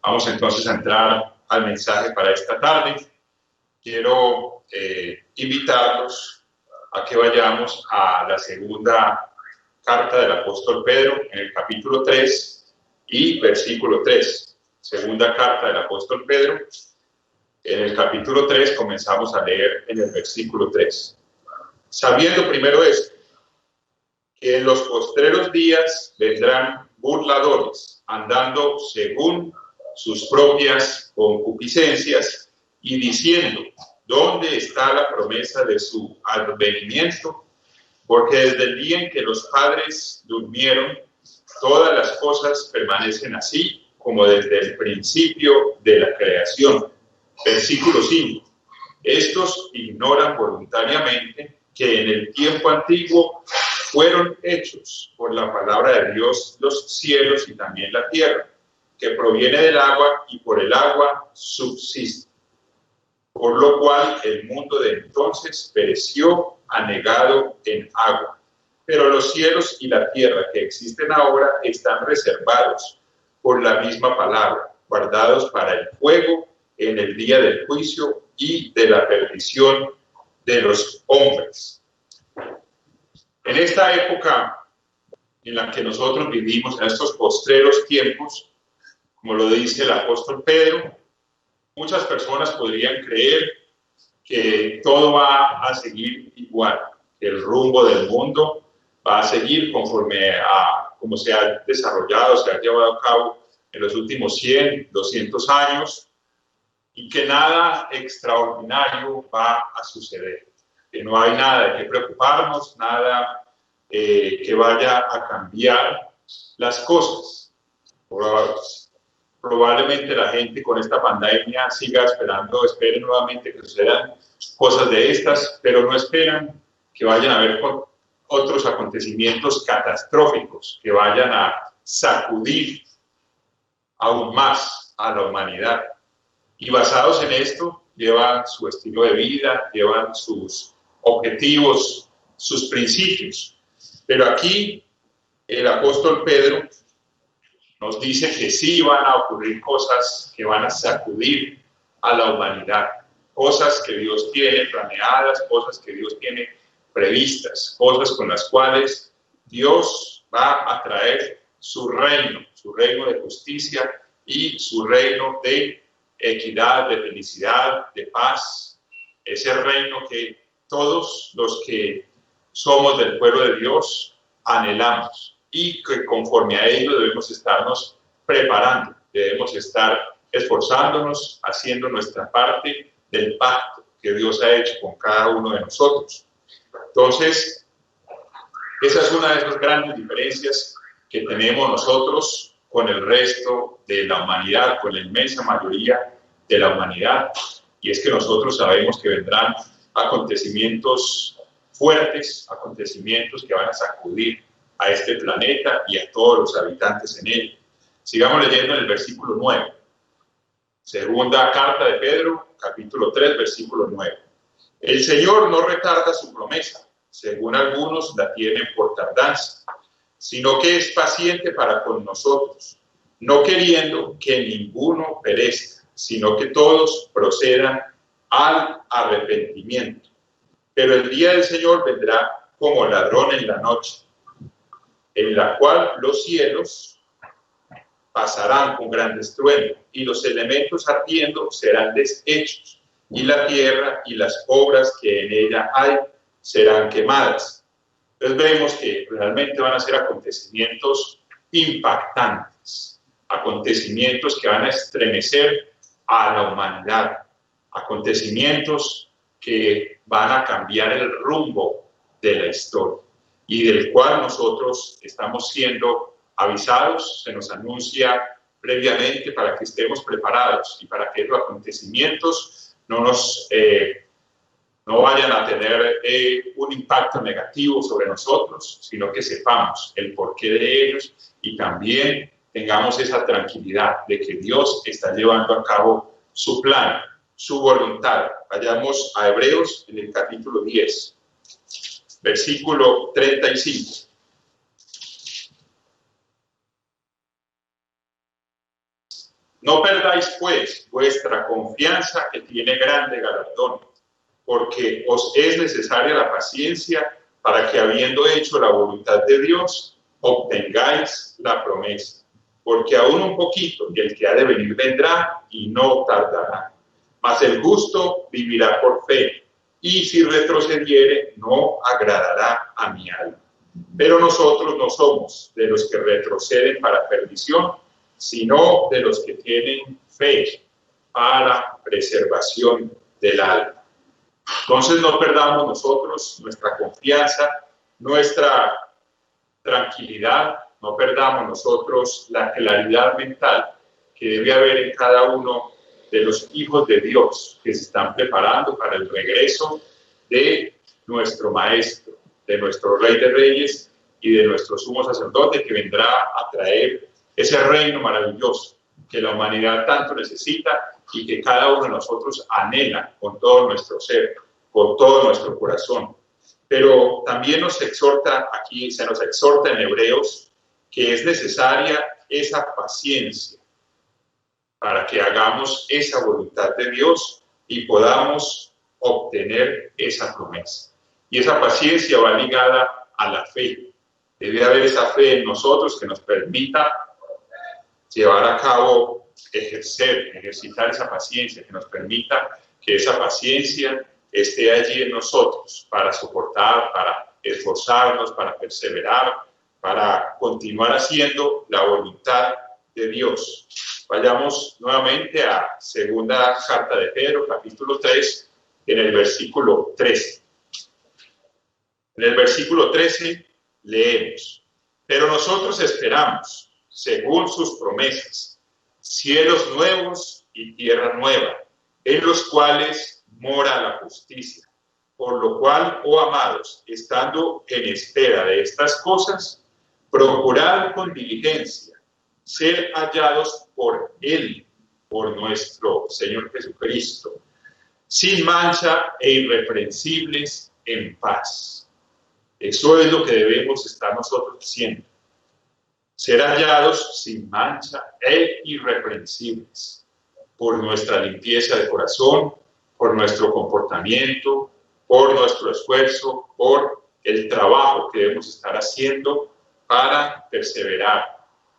Vamos entonces a entrar al mensaje para esta tarde. Quiero invitarlos a que vayamos a la segunda carta del apóstol Pedro, en el capítulo 3 y versículo 3. Segunda carta del apóstol Pedro, en el capítulo 3 comenzamos a leer en el versículo 3. Sabiendo primero esto, que en los postreros días vendrán burladores, andando según sus propias concupiscencias y diciendo, ¿dónde está la promesa de su advenimiento? Porque desde el día en que los padres durmieron, todas las cosas permanecen así como desde el principio de la creación. Versículo 5. Estos ignoran voluntariamente que en el tiempo antiguo fueron hechos por la palabra de Dios los cielos y también la tierra, que proviene del agua y por el agua subsiste. Por lo cual el mundo de entonces pereció anegado en agua. Pero los cielos y la tierra que existen ahora están reservados por la misma palabra, guardados para el fuego en el día del juicio y de la perdición de los hombres. En esta época en la que nosotros vivimos, en estos postreros tiempos, como lo dice el apóstol Pedro, muchas personas podrían creer que todo va a seguir igual, que el rumbo del mundo va a seguir conforme a cómo se ha desarrollado, se ha llevado a cabo en los últimos 100, 200 años, y que nada extraordinario va a suceder, que no hay nada de qué preocuparnos, nada que vaya a cambiar las cosas. Probablemente la gente con esta pandemia siga espere nuevamente que sucedan cosas de estas, pero no esperan que vayan a haber otros acontecimientos catastróficos que vayan a sacudir aún más a la humanidad. Y basados en esto, llevan su estilo de vida, llevan sus objetivos, sus principios. Pero aquí el apóstol Pedro nos dice que sí van a ocurrir cosas que van a sacudir a la humanidad, cosas que Dios tiene planeadas, cosas que Dios tiene previstas, cosas con las cuales Dios va a traer su reino de justicia y su reino de equidad, de felicidad, de paz, ese reino que todos los que somos del pueblo de Dios anhelamos y que conforme a ello debemos estarnos preparando, debemos estar esforzándonos, haciendo nuestra parte del pacto que Dios ha hecho con cada uno de nosotros. Entonces, esa es una de las grandes diferencias que tenemos nosotros con el resto de la humanidad, con la inmensa mayoría de la humanidad, y es que nosotros sabemos que vendrán acontecimientos fuertes, acontecimientos que van a sacudir a este planeta y a todos los habitantes en él. Sigamos leyendo en el versículo 9. Segunda carta de Pedro, capítulo 3, versículo 9. El Señor no retarda su promesa, según algunos la tienen por tardanza, sino que es paciente para con nosotros, no queriendo que ninguno perezca, sino que todos procedan al arrepentimiento. Pero el día del Señor vendrá como ladrón en la noche, en la cual los cielos pasarán con gran estruendo, y los elementos ardiendo serán deshechos, y la tierra y las obras que en ella hay serán quemadas. Entonces vemos que realmente van a ser acontecimientos impactantes, acontecimientos que van a estremecer a la humanidad, acontecimientos que van a cambiar el rumbo de la historia y del cual nosotros estamos siendo avisados, se nos anuncia previamente para que estemos preparados y para que los acontecimientos no vayan a tener un impacto negativo sobre nosotros, sino que sepamos el porqué de ellos y también tengamos esa tranquilidad de que Dios está llevando a cabo su plan, su voluntad. Vayamos a Hebreos en el capítulo 10, versículo 35. No perdáis, pues, vuestra confianza, que tiene grande galardón, porque os es necesaria la paciencia para que, habiendo hecho la voluntad de Dios, obtengáis la promesa. Porque aún un poquito, y el que ha de venir vendrá, y no tardará. Mas el justo vivirá por fe, y si retrocediere, no agradará a mi alma. Pero nosotros no somos de los que retroceden para perdición, sino de los que tienen fe para preservación del alma. Entonces no perdamos nosotros nuestra confianza, nuestra tranquilidad, no perdamos nosotros la claridad mental que debe haber en cada uno de los hijos de Dios que se están preparando para el regreso de nuestro Maestro, de nuestro Rey de Reyes y de nuestro Sumo Sacerdote, que vendrá a traer ese reino maravilloso que la humanidad tanto necesita y que cada uno de nosotros anhela con todo nuestro ser, con todo nuestro corazón. Pero también nos exhorta aquí, se nos exhorta en Hebreos, que es necesaria esa paciencia para que hagamos esa voluntad de Dios y podamos obtener esa promesa. Y esa paciencia va ligada a la fe. Debe haber esa fe en nosotros que nos permita llevar a cabo, ejercitar esa paciencia, que nos permita que esa paciencia esté allí en nosotros para soportar, para esforzarnos, para perseverar, para continuar haciendo la voluntad de Dios. Vayamos nuevamente a segunda carta de Pedro, capítulo 3, en el versículo 13. En el versículo 13 leemos: pero nosotros esperamos, según sus promesas, cielos nuevos y tierra nueva, en los cuales mora la justicia. Por lo cual, oh amados, estando en espera de estas cosas, procurad con diligencia ser hallados por Él, por nuestro Señor Jesucristo, sin mancha e irreprensibles en paz. Eso es lo que debemos estar nosotros haciendo. Ser hallados sin mancha e irreprensibles por nuestra limpieza de corazón, por nuestro comportamiento, por nuestro esfuerzo, por el trabajo que debemos estar haciendo para perseverar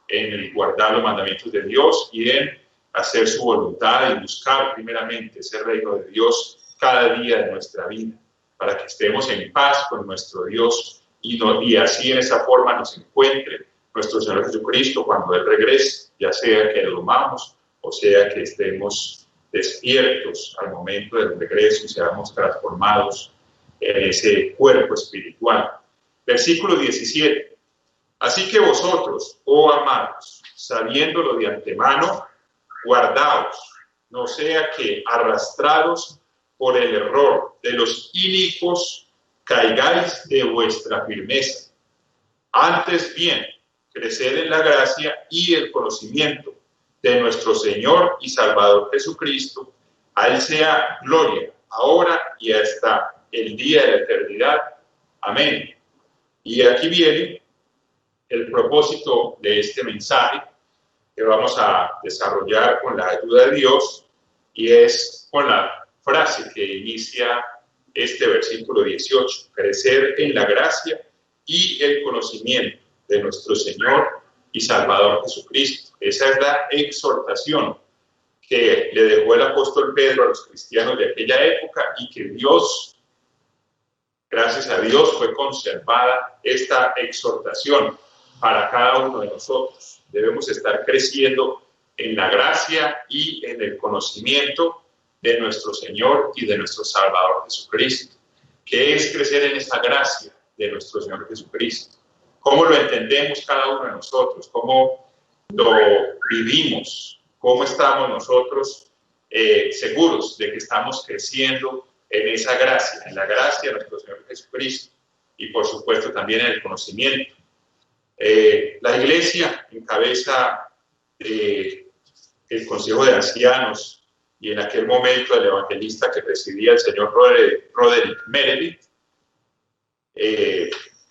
en el guardar los mandamientos de Dios y en hacer su voluntad y buscar primeramente ese reino de Dios cada día de nuestra vida, para que estemos en paz con nuestro Dios y así en esa forma nos encuentre nuestro Señor Jesucristo cuando Él regrese, ya sea que lo amamos o sea que estemos despiertos al momento del regreso y seamos transformados en ese cuerpo espiritual. Versículo 17. Así que vosotros, oh amados, sabiéndolo de antemano, guardaos, no sea que arrastrados por el error de los inicuos caigáis de vuestra firmeza. Antes bien, creced en la gracia y el conocimiento de nuestro Señor y Salvador Jesucristo. A Él sea gloria, ahora y hasta el día de la eternidad. Amén. Y aquí viene el propósito de este mensaje que vamos a desarrollar con la ayuda de Dios, y es con la frase que inicia este versículo 18: crecer en la gracia y el conocimiento de nuestro Señor y Salvador Jesucristo. Esa es la exhortación que le dejó el apóstol Pedro a los cristianos de aquella época y que Dios, gracias a Dios, fue conservada esta exhortación para cada uno de nosotros. Debemos estar creciendo en la gracia y en el conocimiento de nuestro Señor y de nuestro Salvador Jesucristo. ¿Qué es crecer en esa gracia de nuestro Señor Jesucristo? ¿Cómo lo entendemos cada uno de nosotros? ¿Cómo lo vivimos? ¿Cómo estamos nosotros seguros de que estamos creciendo en esa gracia, en la gracia de nuestro Señor Jesucristo? Y por supuesto también en el conocimiento. La Iglesia, en cabeza del Consejo de Ancianos y en aquel momento el evangelista que presidía el señor Roderick Meredith,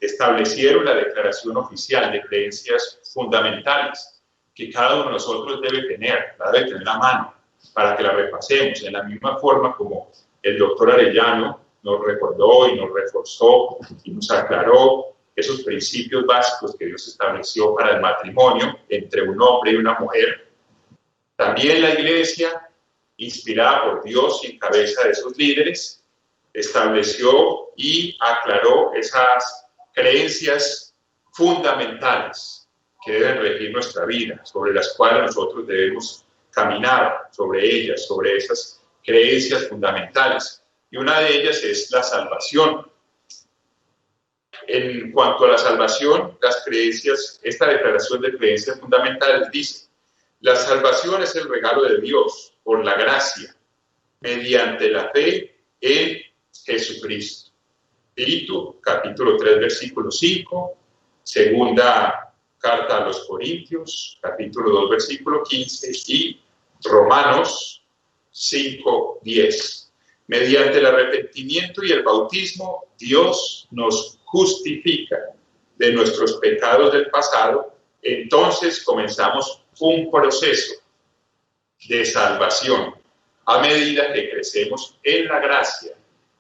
establecieron la Declaración Oficial de Creencias Fundamentales, que cada uno de nosotros debe tener a mano, para que la repasemos en la misma forma como el doctor Arellano nos recordó y nos reforzó y nos aclaró esos principios básicos que Dios estableció para el matrimonio entre un hombre y una mujer. También la Iglesia, inspirada por Dios y en cabeza de sus líderes, estableció y aclaró esas creencias fundamentales que deben regir nuestra vida, sobre las cuales nosotros debemos caminar, sobre ellas, sobre esas creencias fundamentales. Y una de ellas es la salvación. En cuanto a la salvación, las creencias, esta declaración de creencias fundamentales dice: la salvación es el regalo de Dios por la gracia, mediante la fe en Jesucristo. Tito, capítulo 3, versículo 5, segunda carta a los Corintios, capítulo 2, versículo 15, y Romanos 5, 10. Mediante el arrepentimiento y el bautismo, Dios nos justifica de nuestros pecados del pasado. Entonces comenzamos un proceso de salvación a medida que crecemos en la gracia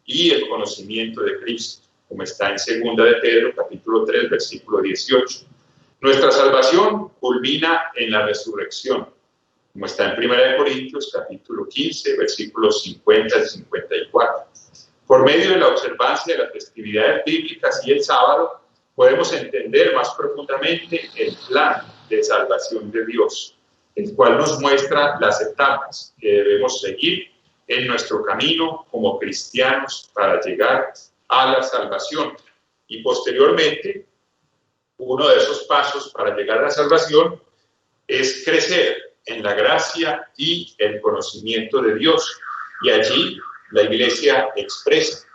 y el conocimiento de Cristo, como está en segunda de Pedro, capítulo 3, versículo 18. Nuestra salvación culmina en la resurrección, como está en primera de Corintios, capítulo 15, versículos 50 al 54. Por medio de la observancia de las festividades bíblicas y el sábado, podemos entender más profundamente el plan de salvación de Dios, el cual nos muestra las etapas que debemos seguir en nuestro camino como cristianos para llegar a la salvación. Y posteriormente, uno de esos pasos para llegar a la salvación es crecer en la gracia y el conocimiento de Dios. Y allí la Iglesia expresa,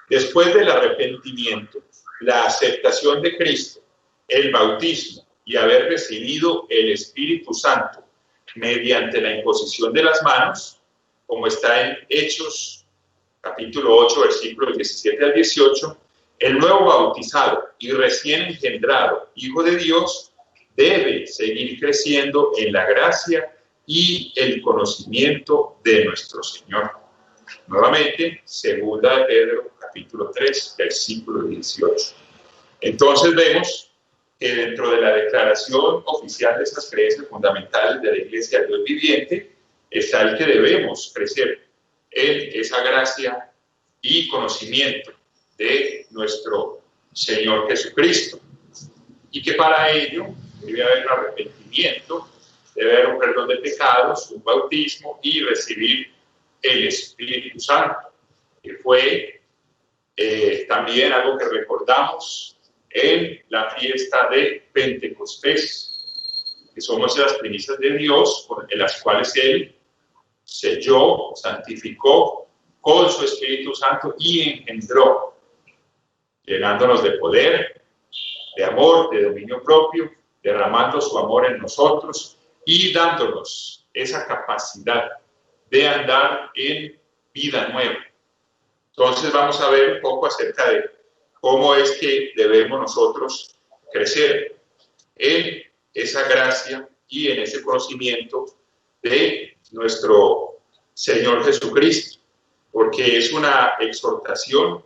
después del arrepentimiento, la aceptación de Cristo, el bautismo y haber recibido el Espíritu Santo mediante la imposición de las manos, como está en Hechos, capítulo 8, versículos 17 al 18, el nuevo bautizado y recién engendrado Hijo de Dios debe seguir creciendo en la gracia y el conocimiento de nuestro Señor. Nuevamente, segunda de Pedro, capítulo 3, versículo 18. Entonces vemos que dentro de la declaración oficial de esas creencias fundamentales de la Iglesia de Dios viviente está el que debemos crecer en esa gracia y conocimiento de nuestro Señor Jesucristo, y que para ello debe haber un arrepentimiento, debe haber un perdón de pecados, un bautismo y recibir el Espíritu Santo, que fue también algo que recordamos en la fiesta de Pentecostés, que somos las primicias de Dios, en las cuales Él selló, santificó con su Espíritu Santo y engendró, llenándonos de poder, de amor, de dominio propio, derramando su amor en nosotros y dándonos esa capacidad de andar en vida nueva. Entonces vamos a ver un poco acerca de cómo es que debemos nosotros crecer en esa gracia y en ese conocimiento de nuestro Señor Jesucristo, porque es una exhortación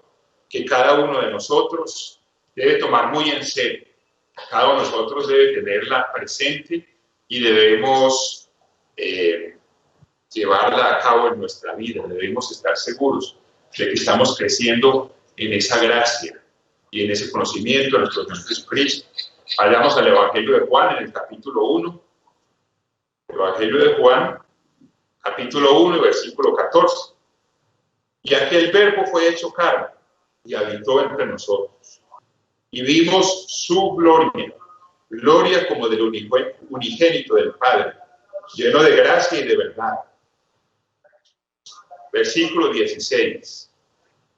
que cada uno de nosotros debe tomar muy en serio. Cada uno de nosotros debe tenerla presente y debemos llevarla a cabo en nuestra vida. Debemos estar seguros de que estamos creciendo en esa gracia y en ese conocimiento de nuestro Señor Jesucristo. Vayamos al Evangelio de Juan, en el capítulo 1. Evangelio de Juan, capítulo 1, versículo 14. Y aquel verbo fue hecho carne y habitó entre nosotros. Y vimos su gloria, gloria como del unigénito del Padre, lleno de gracia y de verdad. Versículo 16.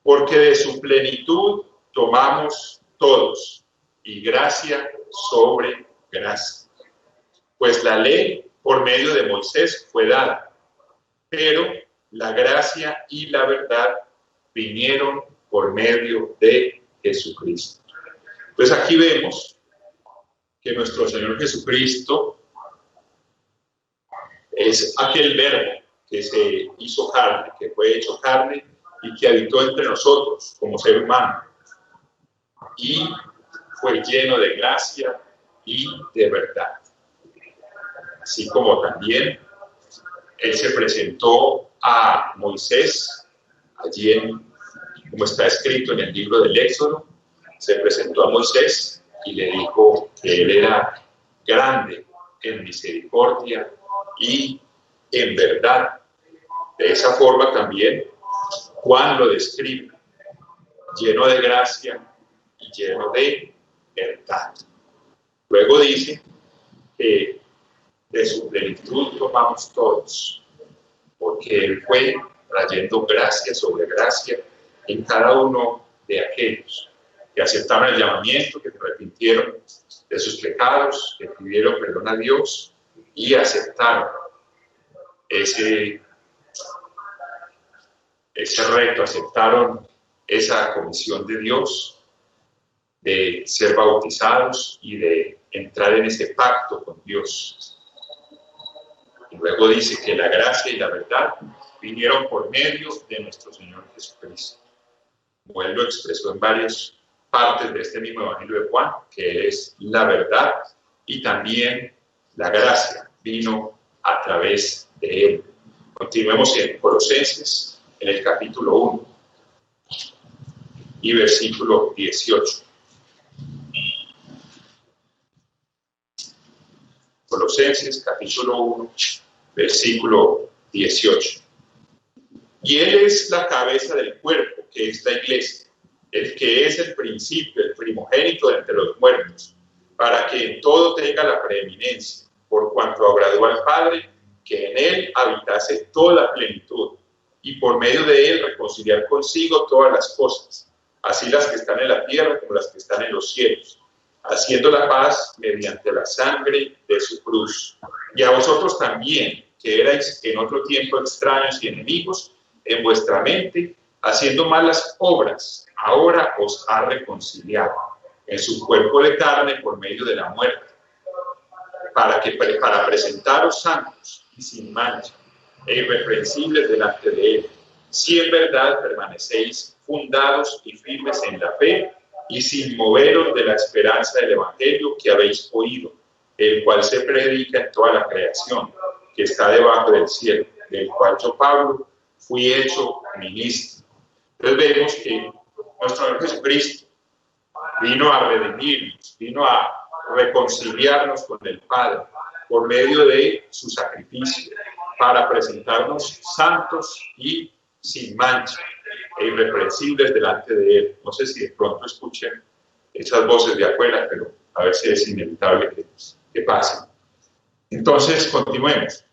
Porque de su plenitud tomamos todos, y gracia sobre gracia. Pues la ley por medio de Moisés fue dada, pero la gracia y la verdad vinieron por medio de Jesucristo. Entonces aquí vemos que nuestro Señor Jesucristo es aquel verbo que se hizo carne, que fue hecho carne y que habitó entre nosotros como ser humano. Y fue lleno de gracia y de verdad. Así como también él se presentó a Moisés, allí como está escrito en el libro del Éxodo, se presentó a Moisés y le dijo que él era grande en misericordia y en verdad. De esa forma también Juan lo describe, lleno de gracia y lleno de verdad. Luego dice que de su plenitud tomamos todos, porque él fue trayendo gracia sobre gracia en cada uno de aquellos que aceptaron el llamamiento, que se arrepintieron de sus pecados, que pidieron perdón a Dios y aceptaron ese reto, aceptaron esa comisión de Dios de ser bautizados y de entrar en ese pacto con Dios. Y luego dice que la gracia y la verdad vinieron por medio de nuestro Señor Jesucristo. Como él lo expresó en varias partes de este mismo Evangelio de Juan, que Él es la verdad y también la gracia vino a través de Él. Continuemos en Colosenses, en el capítulo 1 y versículo 18. Colosenses, capítulo 1, versículo 18. Y Él es la cabeza del cuerpo, que es la iglesia, el que es el principio, el primogénito de entre los muertos, para que en todo tenga la preeminencia, por cuanto agradó al Padre que en Él habitase toda la plenitud, y por medio de Él reconciliar consigo todas las cosas, así las que están en la tierra como las que están en los cielos, haciendo la paz mediante la sangre de su cruz. Y a vosotros también, que erais en otro tiempo extraños y enemigos, en vuestra mente, haciendo malas obras, ahora os ha reconciliado en su cuerpo de carne por medio de la muerte, para presentaros santos y sin mancha e irreprensibles delante de Él, si en verdad permanecéis fundados y firmes en la fe y sin moveros de la esperanza del Evangelio que habéis oído, el cual se predica en toda la creación que está debajo del cielo, del cual yo, Pablo, fui hecho ministro. Entonces vemos que nuestro Señor Jesucristo vino a redimirnos, vino a reconciliarnos con el Padre por medio de su sacrificio, para presentarnos santos y sin mancha e irreprensibles delante de Él. No sé si de pronto escuchen esas voces de afuera, pero a ver si es inevitable que pasen. Entonces, continuemos.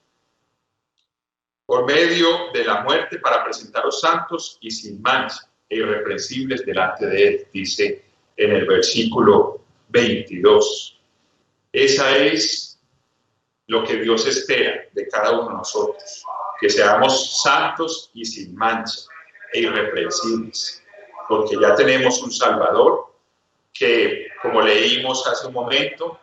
Por medio de la muerte, para presentaros santos y sin mancha e irreprensibles delante de Él, dice en el versículo 22. Esa es lo que Dios espera de cada uno de nosotros, que seamos santos y sin mancha e irreprensibles, porque ya tenemos un Salvador que, como leímos hace un momento,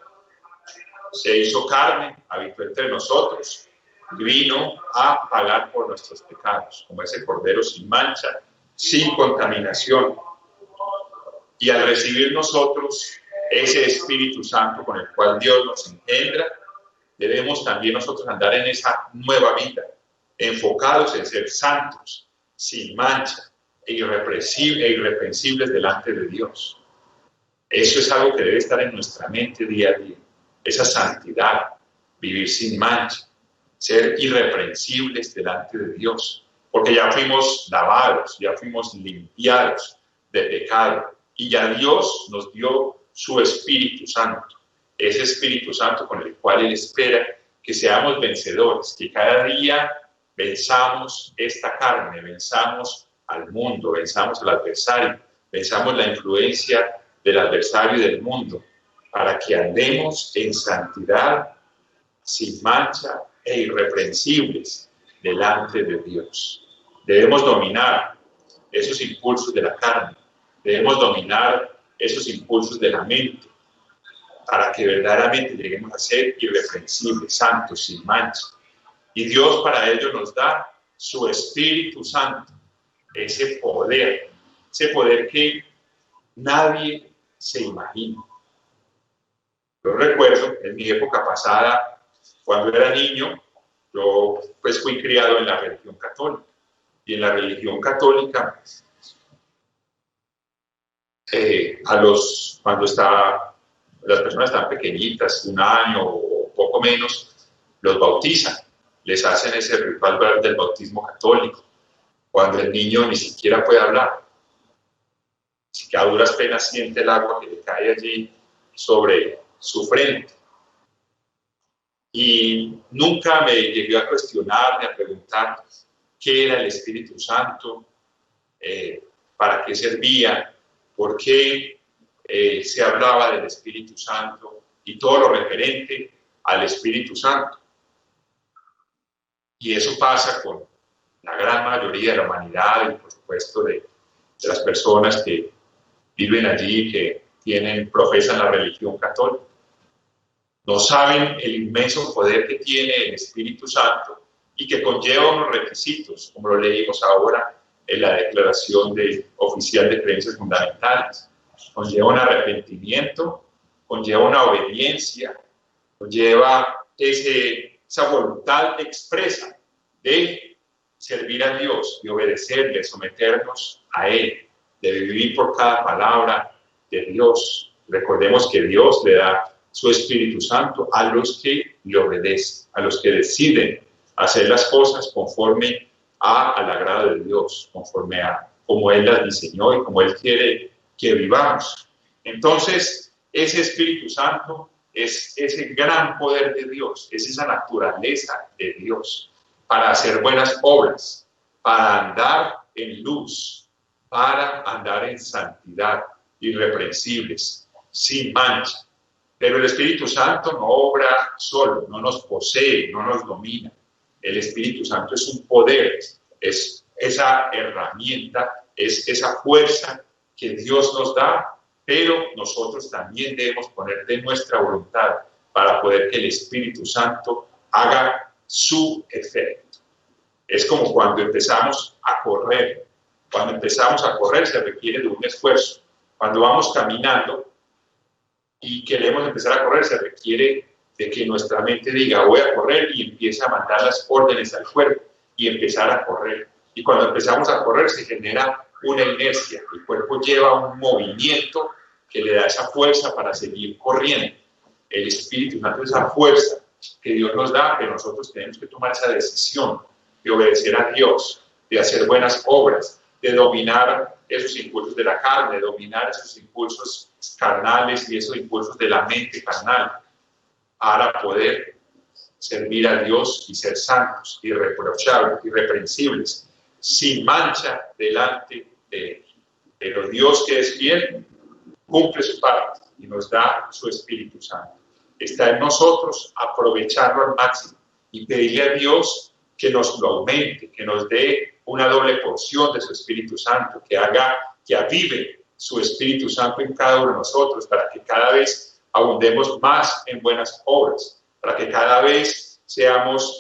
se hizo carne, habitó entre nosotros, vino a pagar por nuestros pecados, como ese cordero sin mancha, sin contaminación. Y al recibir nosotros ese Espíritu Santo con el cual Dios nos engendra, debemos también nosotros andar en esa nueva vida, enfocados en ser santos, sin mancha e irreprensibles delante de Dios. Eso es algo que debe estar en nuestra mente día a día, esa santidad, vivir sin mancha, ser irreprensibles delante de Dios, porque ya fuimos lavados, ya fuimos limpiados de pecado, y ya Dios nos dio su Espíritu Santo, ese Espíritu Santo con el cual Él espera que seamos vencedores, que cada día venzamos esta carne, venzamos al mundo, venzamos al adversario, venzamos la influencia del adversario y del mundo, para que andemos en santidad, sin mancha e irreprensibles delante de Dios. Debemos dominar esos impulsos de la carne, debemos dominar esos impulsos de la mente, para que verdaderamente lleguemos a ser irreprensibles, santos, sin mancha. Y Dios para ello nos da su Espíritu Santo, ese poder que nadie se imagina. Yo recuerdo en mi época pasada, cuando era niño, yo pues fui criado en la religión católica. Y en la religión católica, cuando las personas están pequeñitas, 1 año o poco menos, los bautizan, les hacen ese ritual del bautismo católico, cuando el niño ni siquiera puede hablar, así que a duras penas siente el agua que le cae allí sobre su frente. Y nunca me llegué a cuestionar ni a preguntar qué era el Espíritu Santo, para qué servía, por qué se hablaba del Espíritu Santo y todo lo referente al Espíritu Santo. Y eso pasa con la gran mayoría de la humanidad y por supuesto de las personas que viven allí, que profesan la religión católica. No saben el inmenso poder que tiene el Espíritu Santo y que conlleva unos requisitos, como lo leímos ahora en la Declaración Oficial de Creencias Fundamentales. Conlleva un arrepentimiento, conlleva una obediencia, conlleva esa voluntad expresa de servir a Dios, de obedecer, de someternos a Él, de vivir por cada palabra de Dios. Recordemos que Dios le da su Espíritu Santo a los que le obedecen, a los que deciden hacer las cosas conforme al agrado de Dios, conforme a como Él las diseñó y como Él quiere que vivamos. Entonces, ese Espíritu Santo es ese gran poder de Dios, es esa naturaleza de Dios para hacer buenas obras, para andar en luz, para andar en santidad, irreprensibles, sin mancha. Pero el Espíritu Santo no obra solo, no nos posee, no nos domina. El Espíritu Santo es un poder, es esa herramienta, es esa fuerza que Dios nos da, pero nosotros también debemos poner de nuestra voluntad para poder que el Espíritu Santo haga su efecto. Es como cuando empezamos a correr. Cuando empezamos a correr se requiere de un esfuerzo. Cuando vamos caminando y queremos empezar a correr, se requiere de que nuestra mente diga voy a correr y empiece a mandar las órdenes al cuerpo y empezar a correr. Y cuando empezamos a correr se genera una inercia. El cuerpo lleva un movimiento que le da esa fuerza para seguir corriendo. El Espíritu Santo es esa fuerza que Dios nos da, que nosotros tenemos que tomar esa decisión de obedecer a Dios, de hacer buenas obras, de dominar esos impulsos de la carne, de dominar esos impulsos carnales y esos impulsos de la mente carnal, para poder servir a Dios y ser santos, irreprochables, irreprensibles, sin mancha delante de Él. Pero Dios, que es fiel, cumple su parte y nos da su Espíritu Santo. Está en nosotros aprovecharlo al máximo y pedirle a Dios que nos lo aumente, que nos dé una doble porción de su Espíritu Santo, que avive su Espíritu Santo en cada uno de nosotros, para que cada vez abundemos más en buenas obras, para que cada vez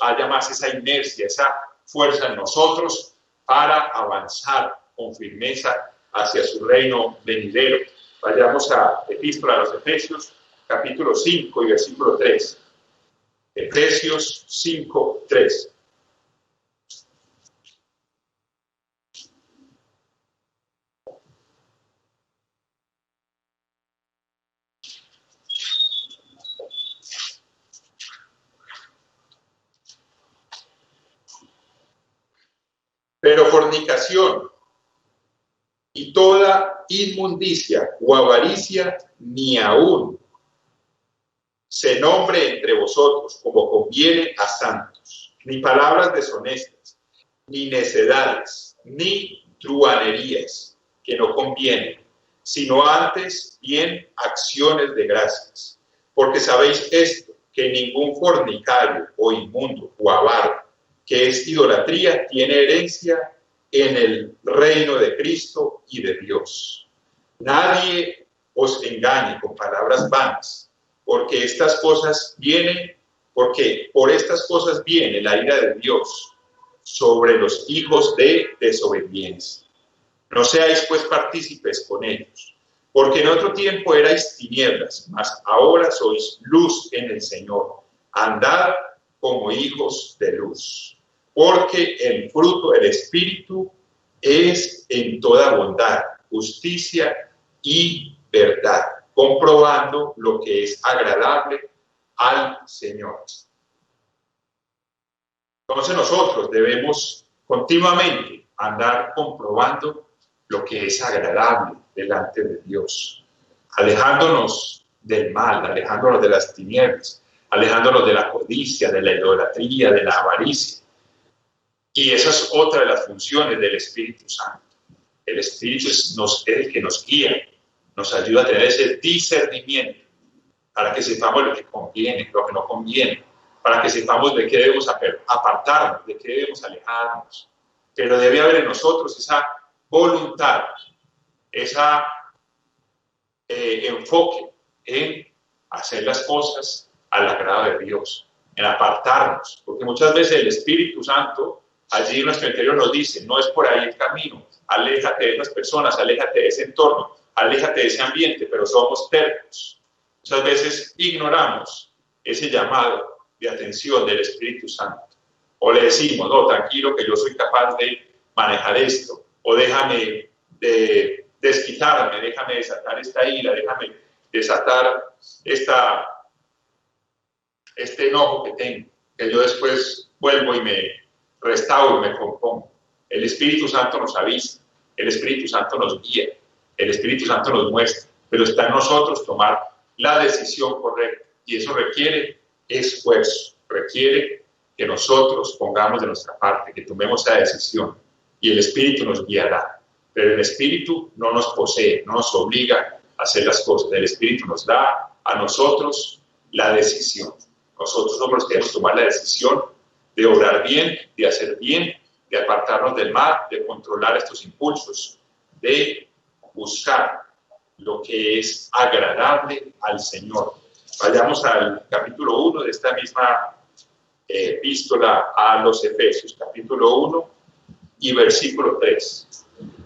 haya más esa inercia, esa fuerza en nosotros para avanzar con firmeza hacia su reino venidero. Vayamos a Epístola a los Efesios, capítulo 5 y versículo 3. Efesios 5, 3. Pero fornicación y toda inmundicia o avaricia ni aún se nombre entre vosotros como conviene a santos, ni palabras deshonestas, ni necedades, ni truhanerías que no convienen, sino antes bien acciones de gracias. Porque sabéis esto, que ningún fornicario o inmundo o avaro, que es idolatría, tiene herencia en el reino de Cristo y de Dios. Nadie os engañe con palabras vanas, porque estas cosas vienen porque por estas cosas viene la ira de Dios sobre los hijos de desobediencia. No seáis pues partícipes con ellos, porque en otro tiempo erais tinieblas, mas ahora sois luz en el Señor. Andad como hijos de luz, porque el fruto del Espíritu es en toda bondad, justicia y verdad, comprobando lo que es agradable al Señor. Entonces nosotros debemos continuamente andar comprobando lo que es agradable delante de Dios, alejándonos del mal, alejándonos de las tinieblas, alejándonos de la codicia, de la idolatría, de la avaricia. Y esa es otra de las funciones del Espíritu Santo. El Espíritu es el que nos guía, nos ayuda a tener ese discernimiento para que sepamos lo que conviene, lo que no conviene, para que sepamos de qué debemos apartarnos, de qué debemos alejarnos. Pero debe haber en nosotros esa voluntad, ese enfoque en hacer las cosas al agrado de Dios, en apartarnos, porque muchas veces el Espíritu Santo allí en nuestro interior nos dice, no es por ahí el camino, aléjate de esas personas, aléjate de ese entorno, aléjate de ese ambiente, pero somos tercos. Muchas veces ignoramos ese llamado de atención del Espíritu Santo, o le decimos, no, tranquilo que yo soy capaz de manejar esto, o déjame de desquitarme, déjame desatar esta ira, déjame desatar este enojo que tengo, que yo después vuelvo y me restauro, me compongo. El Espíritu Santo nos avisa, el Espíritu Santo nos guía, el Espíritu Santo nos muestra, pero está en nosotros tomar la decisión correcta, y eso requiere esfuerzo, requiere que nosotros pongamos de nuestra parte, que tomemos esa decisión, y el Espíritu nos guiará. Pero el Espíritu no nos posee, no nos obliga a hacer las cosas. El Espíritu nos da a nosotros la decisión. Nosotros somos los que debemos tomar la decisión de obrar bien, de hacer bien, de apartarnos del mal, de controlar estos impulsos, de buscar lo que es agradable al Señor. Vayamos al capítulo 1 de esta misma epístola a los Efesios, capítulo 1 y versículo 3.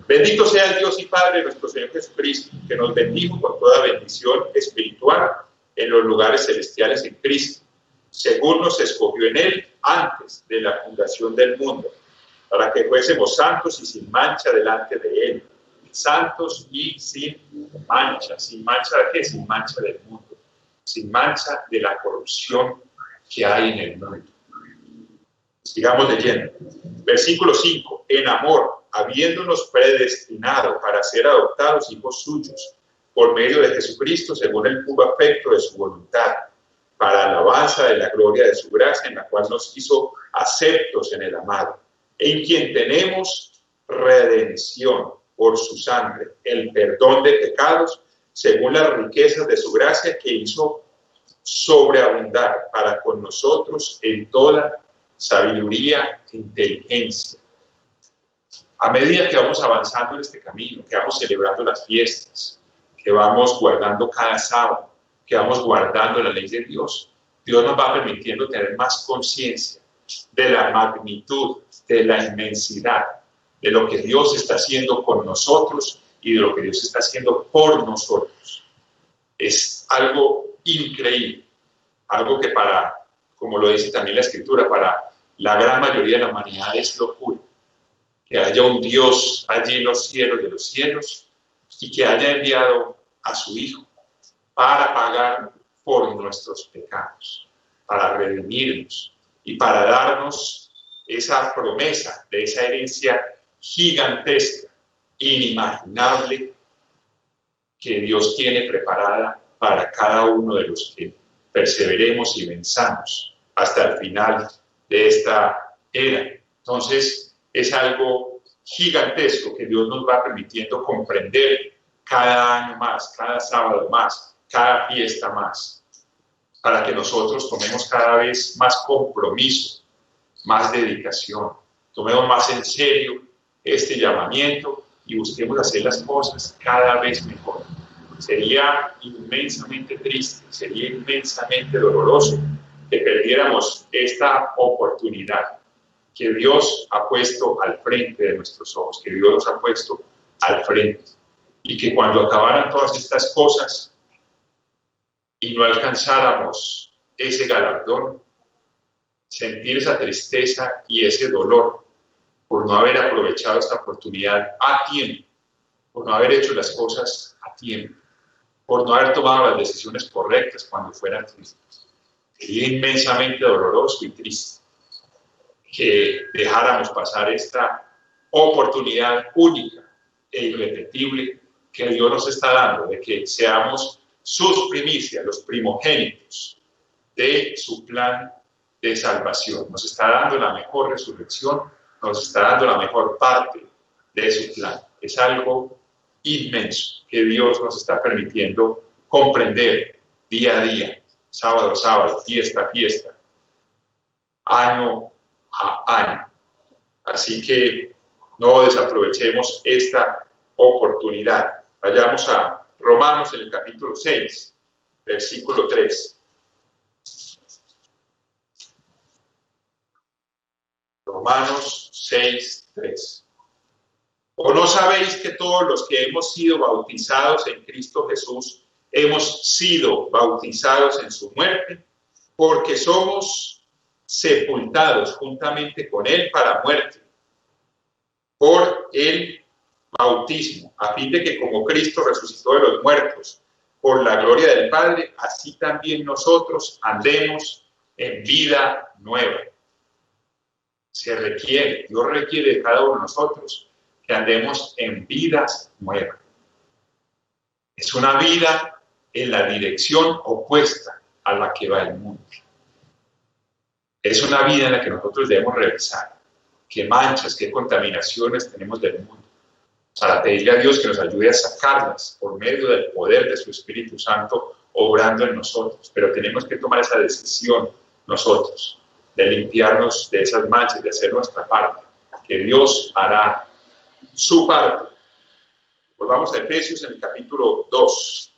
Bendito sea el Dios y Padre de nuestro Señor Jesucristo, que nos bendijo con toda bendición espiritual en los lugares celestiales en Cristo, según nos escogió en Él antes de la fundación del mundo, para que fuésemos santos y sin mancha delante de Él. Santos y sin mancha. ¿Sin mancha de qué? Sin mancha del mundo. Sin mancha de la corrupción que hay en el mundo. Sigamos leyendo. Versículo 5. En amor, habiéndonos predestinado para ser adoptados hijos suyos, por medio de Jesucristo, según el puro afecto de su voluntad, para alabanza de la gloria de su gracia, en la cual nos hizo aceptos en el amado, en quien tenemos redención por su sangre, el perdón de pecados, según las riquezas de su gracia que hizo sobreabundar para con nosotros en toda sabiduría e inteligencia. A medida que vamos avanzando en este camino, que vamos celebrando las fiestas, que vamos guardando cada sábado, que vamos guardando la ley de Dios, Dios nos va permitiendo tener más conciencia de la magnitud, de la inmensidad, de lo que Dios está haciendo con nosotros y de lo que Dios está haciendo por nosotros. Es algo increíble, algo que como lo dice también la Escritura, para la gran mayoría de la humanidad es locura. Que haya un Dios allí en los cielos de los cielos y que haya enviado a su Hijo para pagar por nuestros pecados, para redimirnos y para darnos esa promesa de esa herencia gigantesca, inimaginable, que Dios tiene preparada para cada uno de los que perseveremos y venzamos hasta el final de esta era. Entonces, es algo gigantesco que Dios nos va permitiendo comprender cada año más, cada sábado más, cada fiesta más, para que nosotros tomemos cada vez más compromiso, más dedicación, tomemos más en serio este llamamiento y busquemos hacer las cosas cada vez mejor. Sería inmensamente triste, sería inmensamente doloroso que perdiéramos esta oportunidad que Dios ha puesto al frente de nuestros ojos, que Dios nos ha puesto al frente. Y que cuando acabaran todas estas cosas y no alcanzáramos ese galardón, sentir esa tristeza y ese dolor por no haber aprovechado esta oportunidad a tiempo, por no haber hecho las cosas a tiempo, por no haber tomado las decisiones correctas cuando fueran tristes. Sería inmensamente doloroso y triste que dejáramos pasar esta oportunidad única e irrepetible que Dios nos está dando, de que seamos sus primicias, los primogénitos de su plan de salvación. Nos está dando la mejor resurrección, nos está dando la mejor parte de su plan. Es algo inmenso que Dios nos está permitiendo comprender día a día, sábado a sábado, fiesta a fiesta, año a año. Así que no desaprovechemos esta oportunidad. Vayamos a Romanos en el capítulo 6, versículo 3. Romanos 6, 3. ¿O no sabéis que todos los que hemos sido bautizados en Cristo Jesús hemos sido bautizados en su muerte? Porque somos sepultados juntamente con Él para muerte, por el bautismo, a fin de que como Cristo resucitó de los muertos por la gloria del Padre, así también nosotros andemos en vida nueva. Dios requiere de cada uno de nosotros que andemos en vidas nuevas. Es una vida en la dirección opuesta a la que va el mundo. Es una vida en la que nosotros debemos revisar qué manchas, qué contaminaciones tenemos del mundo, para pedirle a Dios que nos ayude a sacarlas por medio del poder de su Espíritu Santo obrando en nosotros. Pero tenemos que tomar esa decisión nosotros, de limpiarnos de esas manchas, de hacer nuestra parte, que Dios hará su parte. Volvamos a Efesios en el capítulo 2.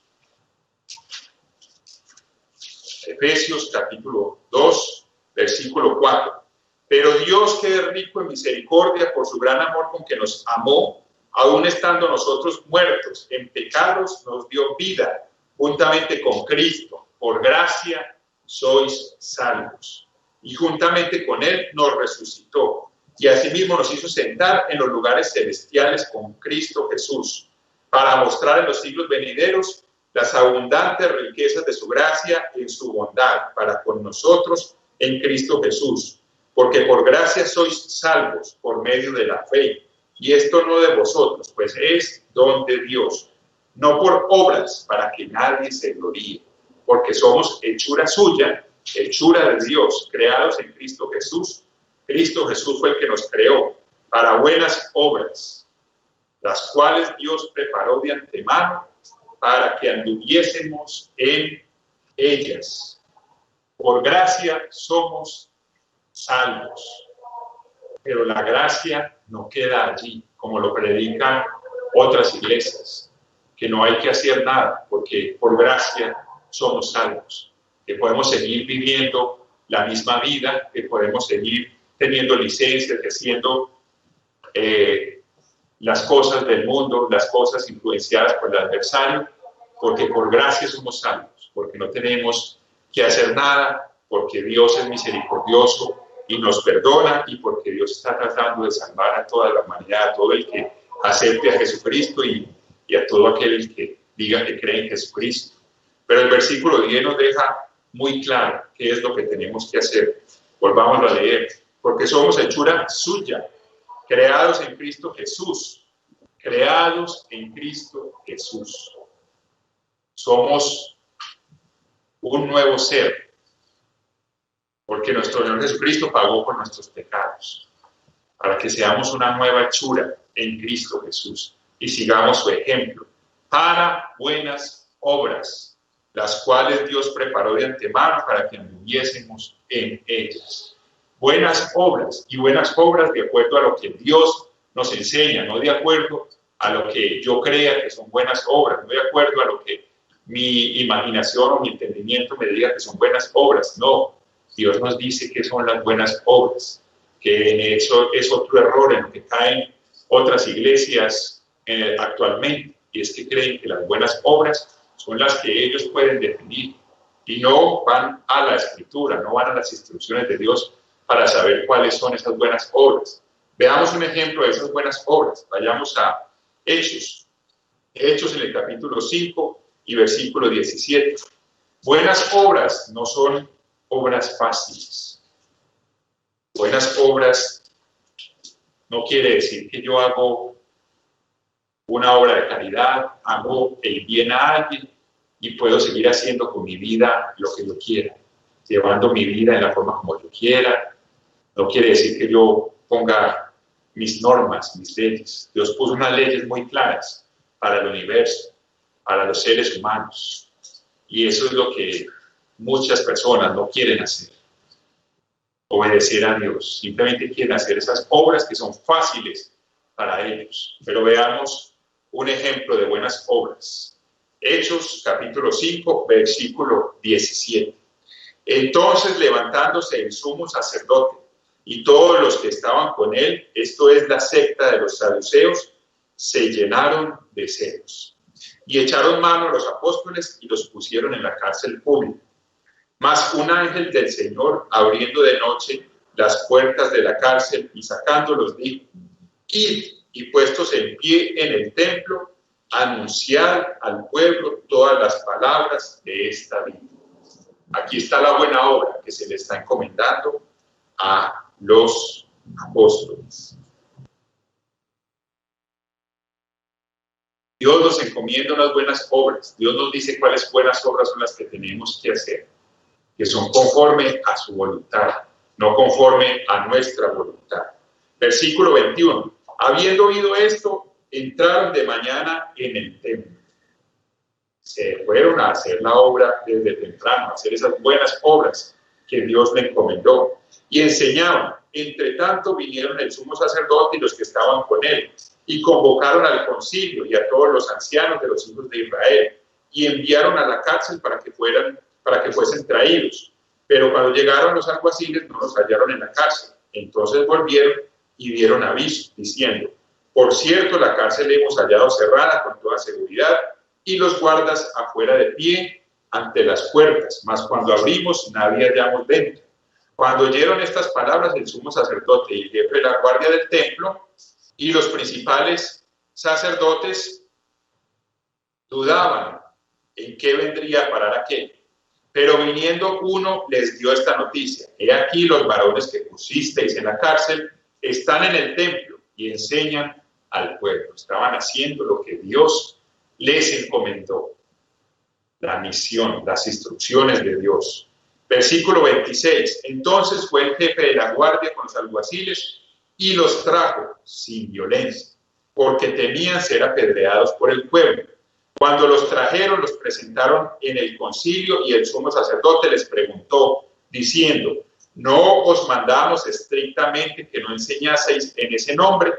Efesios capítulo 2, versículo 4. Pero Dios, que es rico en misericordia, por su gran amor con que nos amó, aun estando nosotros muertos en pecados, nos dio vida juntamente con Cristo. Por gracia sois salvos. Y juntamente con Él nos resucitó. Y asimismo nos hizo sentar en los lugares celestiales con Cristo Jesús, para mostrar en los siglos venideros las abundantes riquezas de su gracia en su bondad para con nosotros en Cristo Jesús. Porque por gracia sois salvos por medio de la fe. Y esto no de vosotros, pues es don de Dios, no por obras, para que nadie se gloríe. Porque somos hechura suya, hechura de Dios, creados en Cristo Jesús. Cristo Jesús fue el que nos creó para buenas obras, las cuales Dios preparó de antemano para que anduviésemos en ellas. Por gracia somos salvos. Pero la gracia no queda allí, como lo predican otras iglesias, que no hay que hacer nada, porque por gracia somos salvos, que podemos seguir viviendo la misma vida, que podemos seguir teniendo licencias, haciendo las cosas del mundo, las cosas influenciadas por el adversario, porque por gracia somos salvos, porque no tenemos que hacer nada, porque Dios es misericordioso y nos perdona, y porque Dios está tratando de salvar a toda la humanidad, a todo el que acepte a Jesucristo y a todo aquel que diga que cree en Jesucristo. Pero el versículo 10 nos deja muy claro qué es lo que tenemos que hacer. Volvamos a leer. Porque somos hechura suya, creados en Cristo Jesús. Creados en Cristo Jesús. Somos un nuevo ser, porque nuestro Señor Jesucristo pagó por nuestros pecados, para que seamos una nueva hechura en Cristo Jesús y sigamos su ejemplo para buenas obras, las cuales Dios preparó de antemano para que anduviésemos en ellas. Buenas obras, y buenas obras de acuerdo a lo que Dios nos enseña, no de acuerdo a lo que yo crea que son buenas obras, no de acuerdo a lo que mi imaginación o mi entendimiento me diga que son buenas obras, no, Dios nos dice que son las buenas obras, que eso es otro error en lo que caen otras iglesias actualmente, y es que creen que las buenas obras son las que ellos pueden definir y no van a la Escritura, no van a las instrucciones de Dios para saber cuáles son esas buenas obras. Veamos un ejemplo de esas buenas obras. Vayamos a Hechos. Hechos en el capítulo 5 y versículo 17. Buenas obras no son obras fáciles. Buenas obras no quiere decir que yo hago una obra de caridad, hago el bien a alguien y puedo seguir haciendo con mi vida lo que yo quiera, llevando mi vida en la forma como yo quiera. No quiere decir que yo ponga mis normas, mis leyes. Dios puso unas leyes muy claras para el universo, para los seres humanos. Y eso es lo que muchas personas no quieren hacer. Obedecer a Dios. Simplemente quieren hacer esas obras que son fáciles para ellos. Pero veamos un ejemplo de buenas obras. Hechos, capítulo 5, versículo 17. Entonces, levantándose el sumo sacerdote y todos los que estaban con él, esto es la secta de los saduceos, se llenaron de celos. Y echaron mano a los apóstoles y los pusieron en la cárcel pública. Mas un ángel del Señor, abriendo de noche las puertas de la cárcel y sacándolos, dijo: id y puestos en pie en el templo, anunciad al pueblo todas las palabras de esta vida. Aquí está la buena obra que se le está encomendando a los apóstoles. Dios nos encomienda unas buenas obras. Dios nos dice cuáles buenas obras son las que tenemos que hacer, que son conforme a su voluntad, no conforme a nuestra voluntad. Versículo 21. Habiendo oído esto, entraron de mañana en el templo. Se fueron a hacer la obra desde temprano, a hacer esas buenas obras que Dios le encomendó. Y enseñaban. Entre tanto vinieron el sumo sacerdote y los que estaban con él, y convocaron al concilio y a todos los ancianos de los hijos de Israel, y enviaron a la cárcel para que fuesen traídos. Pero cuando llegaron los alguaciles no los hallaron en la cárcel. Entonces volvieron y dieron aviso, diciendo: por cierto, la cárcel hemos hallado cerrada con toda seguridad, y los guardas afuera de pie ante las puertas, mas cuando abrimos nadie hallamos dentro. Cuando oyeron estas palabras, el sumo sacerdote y el jefe de la guardia del templo y los principales sacerdotes dudaban en qué vendría a parar aquello. Pero viniendo uno les dio esta noticia: he aquí los varones que pusisteis en la cárcel están en el templo y enseñan al pueblo. Estaban haciendo lo que Dios les encomendó, la misión, las instrucciones de Dios. Versículo 26. Entonces fue el jefe de la guardia con los alguaciles y los trajo sin violencia, porque temían ser apedreados por el pueblo. Cuando los trajeron, los presentaron en el concilio, y el sumo sacerdote les preguntó, diciendo: ¿no os mandamos estrictamente que no enseñaseis en ese nombre?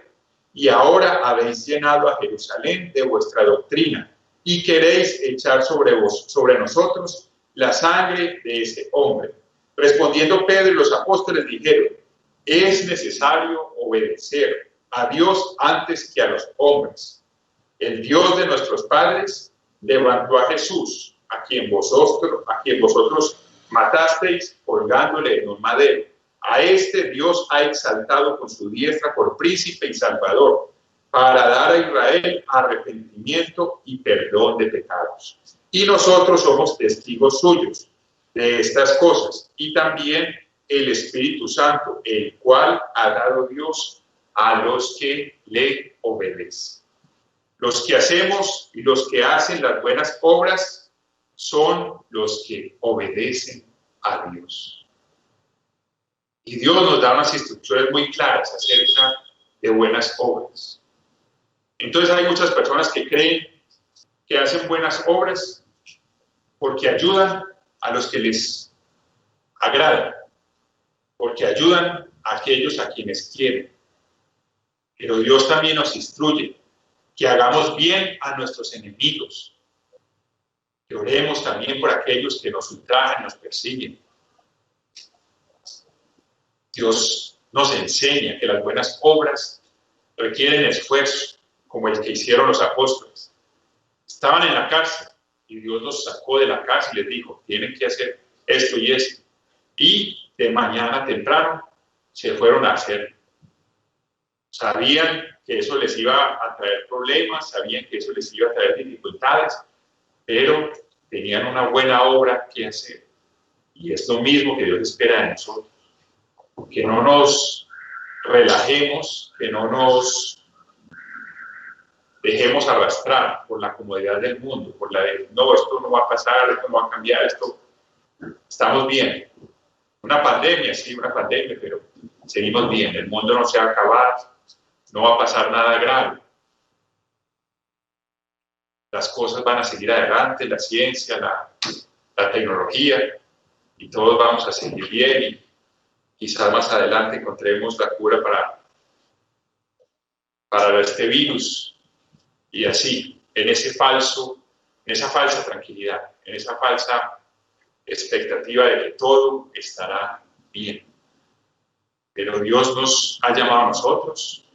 Y ahora habéis llenado a Jerusalén de vuestra doctrina, y queréis echar sobre nosotros la sangre de ese hombre. Respondiendo Pedro y los apóstoles dijeron: es necesario obedecer a Dios antes que a los hombres. El Dios de nuestros padres levantó a Jesús, a quien vosotros matasteis colgándole en un madero. A este Dios ha exaltado con su diestra por príncipe y salvador, para dar a Israel arrepentimiento y perdón de pecados. Y nosotros somos testigos suyos de estas cosas, y también el Espíritu Santo, el cual ha dado Dios a los que le obedecen. Los que hacemos y los que hacen las buenas obras son los que obedecen a Dios. Y Dios nos da unas instrucciones muy claras acerca de buenas obras. Entonces hay muchas personas que creen que hacen buenas obras porque ayudan a los que les agradan, porque ayudan a aquellos a quienes quieren. Pero Dios también nos instruye que hagamos bien a nuestros enemigos, que oremos también por aquellos que nos ultrajan y nos persiguen. Dios nos enseña que las buenas obras requieren esfuerzo, como el que hicieron los apóstoles. Estaban en la cárcel y Dios los sacó de la cárcel y les dijo, tienen que hacer esto y esto. Y de mañana temprano se fueron a hacer. Sabían que eso les iba a traer problemas, sabían que eso les iba a traer dificultades, pero tenían una buena obra que hacer. Y es lo mismo que Dios espera de nosotros. Que no nos relajemos, que no nos dejemos arrastrar por la comodidad del mundo, por la de, no, esto no va a pasar, esto no va a cambiar, esto, estamos bien. Una pandemia, sí, una pandemia, pero seguimos bien, el mundo no se va a acabar, no va a pasar nada grave. Las cosas van a seguir adelante, la ciencia, la tecnología, y todos vamos a seguir bien, y quizás más adelante encontremos la cura para este virus. Y así, en esa falsa tranquilidad, en esa falsa expectativa de que todo estará bien. Pero Dios nos ha llamado a nosotros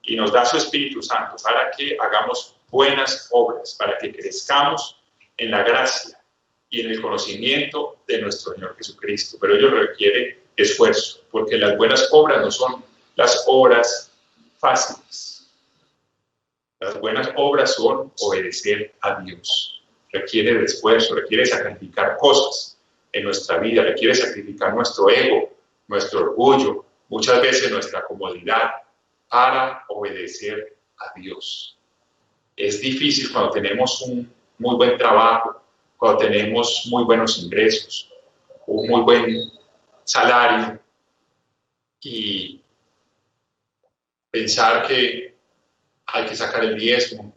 y nos da su Espíritu Santo para que hagamos buenas obras, para que crezcamos en la gracia y en el conocimiento de nuestro Señor Jesucristo. Pero ello requiere esfuerzo, porque las buenas obras no son las obras fáciles. Las buenas obras son obedecer a Dios. Requiere de esfuerzo, requiere sacrificar cosas en nuestra vida, requiere sacrificar nuestro ego, nuestro orgullo, muchas veces nuestra comodidad para obedecer a Dios. Es difícil cuando tenemos un muy buen trabajo, cuando tenemos muy buenos ingresos, un muy buen salario y pensar que hay que sacar el diezmo,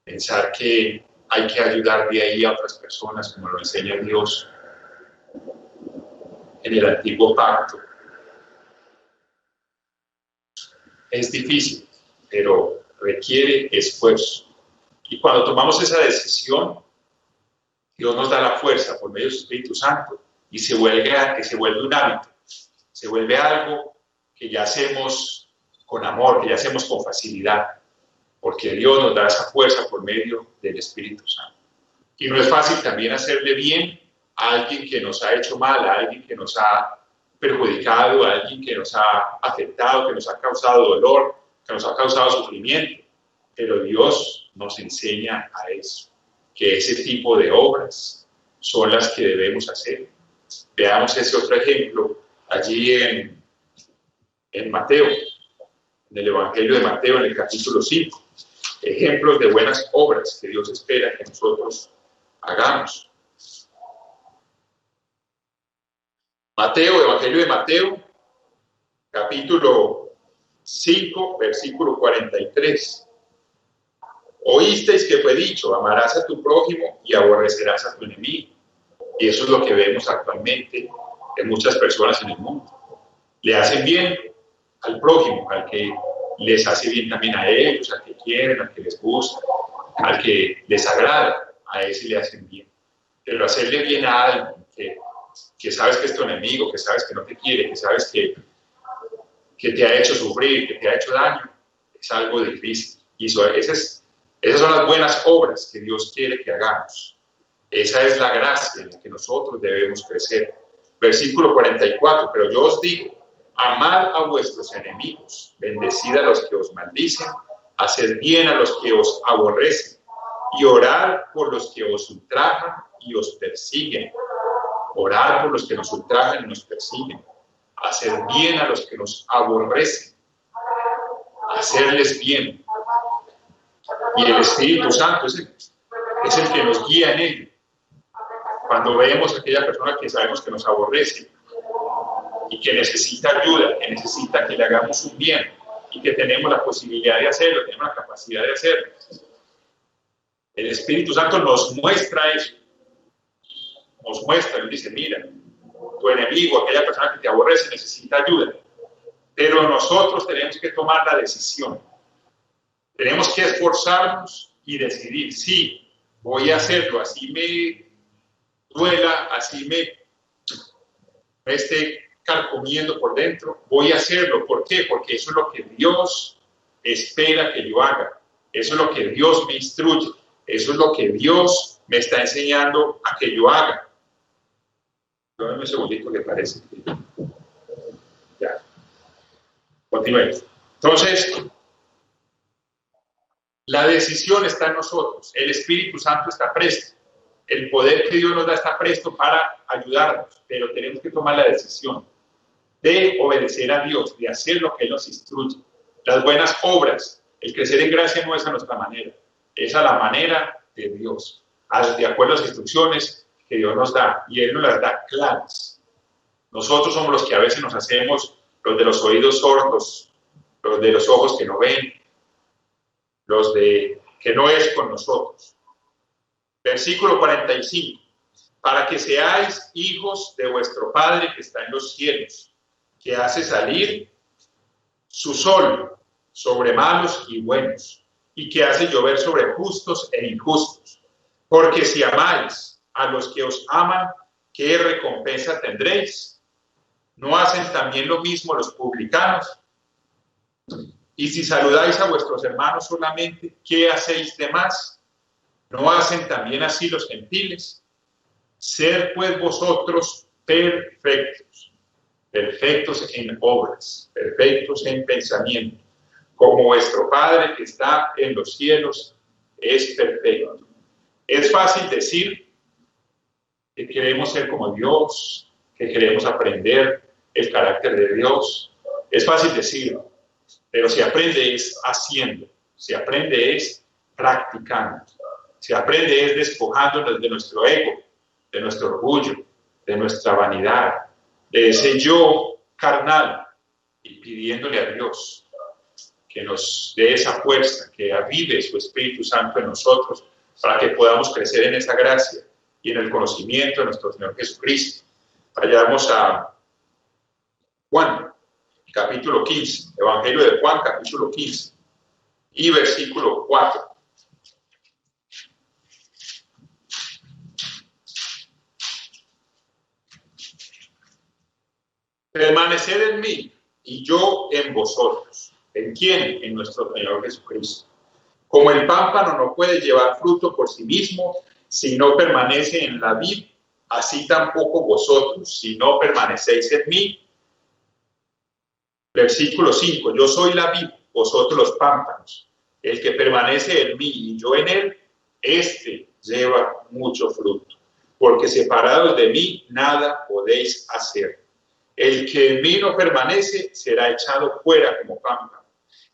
pensar que hay que ayudar de ahí a otras personas, como lo enseña Dios en el antiguo pacto. Es difícil, pero requiere esfuerzo. Y cuando tomamos esa decisión, Dios nos da la fuerza por medio del Espíritu Santo y se vuelve un hábito, se vuelve algo que ya hacemos con amor, que ya hacemos con facilidad, porque Dios nos da esa fuerza por medio del Espíritu Santo. Y no es fácil también hacerle bien a alguien que nos ha hecho mal, a alguien que nos ha perjudicado, a alguien que nos ha afectado, que nos ha causado dolor, que nos ha causado sufrimiento. Pero Dios nos enseña a eso, que ese tipo de obras son las que debemos hacer. Veamos ese otro ejemplo allí en Mateo, en el Evangelio de Mateo, en el capítulo 5. Ejemplos de buenas obras que Dios espera que nosotros hagamos. Mateo, Evangelio de Mateo, capítulo 5, versículo 43. Oísteis que fue dicho, amarás a tu prójimo y aborrecerás a tu enemigo. Y eso es lo que vemos actualmente en muchas personas en el mundo. Le hacen bien al prójimo, al que les hace bien también a ellos, al que quieren, al que les gusta, al que les agrada, a ese le hacen bien. Pero hacerle bien a alguien que sabes que es tu enemigo, que sabes que no te quiere, que sabes que te ha hecho sufrir, que te ha hecho daño, es algo difícil. Y esas son las buenas obras que Dios quiere que hagamos. Esa es la gracia en la que nosotros debemos crecer. Versículo 44, pero yo os digo, amad a vuestros enemigos, bendecid a los que os maldicen, haced bien a los que os aborrecen, y orad por los que os ultrajan y os persiguen. Orad por los que nos ultrajan y nos persiguen. Hacer bien a los que nos aborrecen. Hacerles bien. Y el Espíritu Santo es el que nos guía en ello. Cuando vemos a aquella persona que sabemos que nos aborrece y que necesita ayuda, que necesita que le hagamos un bien y que tenemos la posibilidad de hacerlo, tenemos la capacidad de hacerlo, el Espíritu Santo nos muestra eso. Nos muestra, Él dice, mira, tu enemigo, aquella persona que te aborrece, necesita ayuda. Pero nosotros tenemos que tomar la decisión. Tenemos que esforzarnos y decidir, sí, voy a hacerlo, así me duela, así me esté carcomiendo por dentro, voy a hacerlo. ¿Por qué? Porque eso es lo que Dios espera que yo haga. Eso es lo que Dios me instruye. Eso es lo que Dios me está enseñando a que yo haga. Dame un segundito que parece. Ya. Continuemos. Entonces, la decisión está en nosotros. El Espíritu Santo está presto. El poder que Dios nos da está presto para ayudarnos, pero tenemos que tomar la decisión de obedecer a Dios, de hacer lo que Él nos instruye. Las buenas obras, el crecer en gracia no es a nuestra manera, es a la manera de Dios, de acuerdo a las instrucciones que Dios nos da, y Él nos las da claras. Nosotros somos los que a veces nos hacemos los de los oídos sordos, los de los ojos que no ven, los de que no es con nosotros. Versículo 45. Para que seáis hijos de vuestro Padre que está en los cielos, que hace salir su sol sobre malos y buenos, y que hace llover sobre justos e injustos. Porque si amáis a los que os aman, ¿qué recompensa tendréis? ¿No hacen también lo mismo los publicanos? Y si saludáis a vuestros hermanos solamente, ¿qué hacéis de más? ¿No hacen también así los gentiles? Sed pues vosotros perfectos, perfectos en obras, perfectos en pensamiento, como vuestro Padre que está en los cielos es perfecto. Es fácil decir que queremos ser como Dios, que queremos aprender el carácter de Dios. Es fácil decirlo, pero se aprende es haciendo, se aprende es practicando, se aprende es despojándonos de nuestro ego, de nuestro orgullo, de nuestra vanidad, de ese yo carnal, y pidiéndole a Dios que nos dé esa fuerza, que avive su Espíritu Santo en nosotros, para que podamos crecer en esa gracia y en el conocimiento de nuestro Señor Jesucristo. Vayamos a Juan, capítulo 15, Evangelio de Juan, capítulo 15, y versículo 4. Permaneced en mí y yo en vosotros. ¿En quién? En nuestro Señor Jesucristo. Como el pámpano no puede llevar fruto por sí mismo si no permanece en la vid, así tampoco vosotros, si no permanecéis en mí. Versículo 5. Yo soy la vid, vosotros los pámpanos. El que permanece en mí y yo en él, éste lleva mucho fruto. Porque separados de mí, nada podéis hacer. El que en mí no permanece será echado fuera como pámpano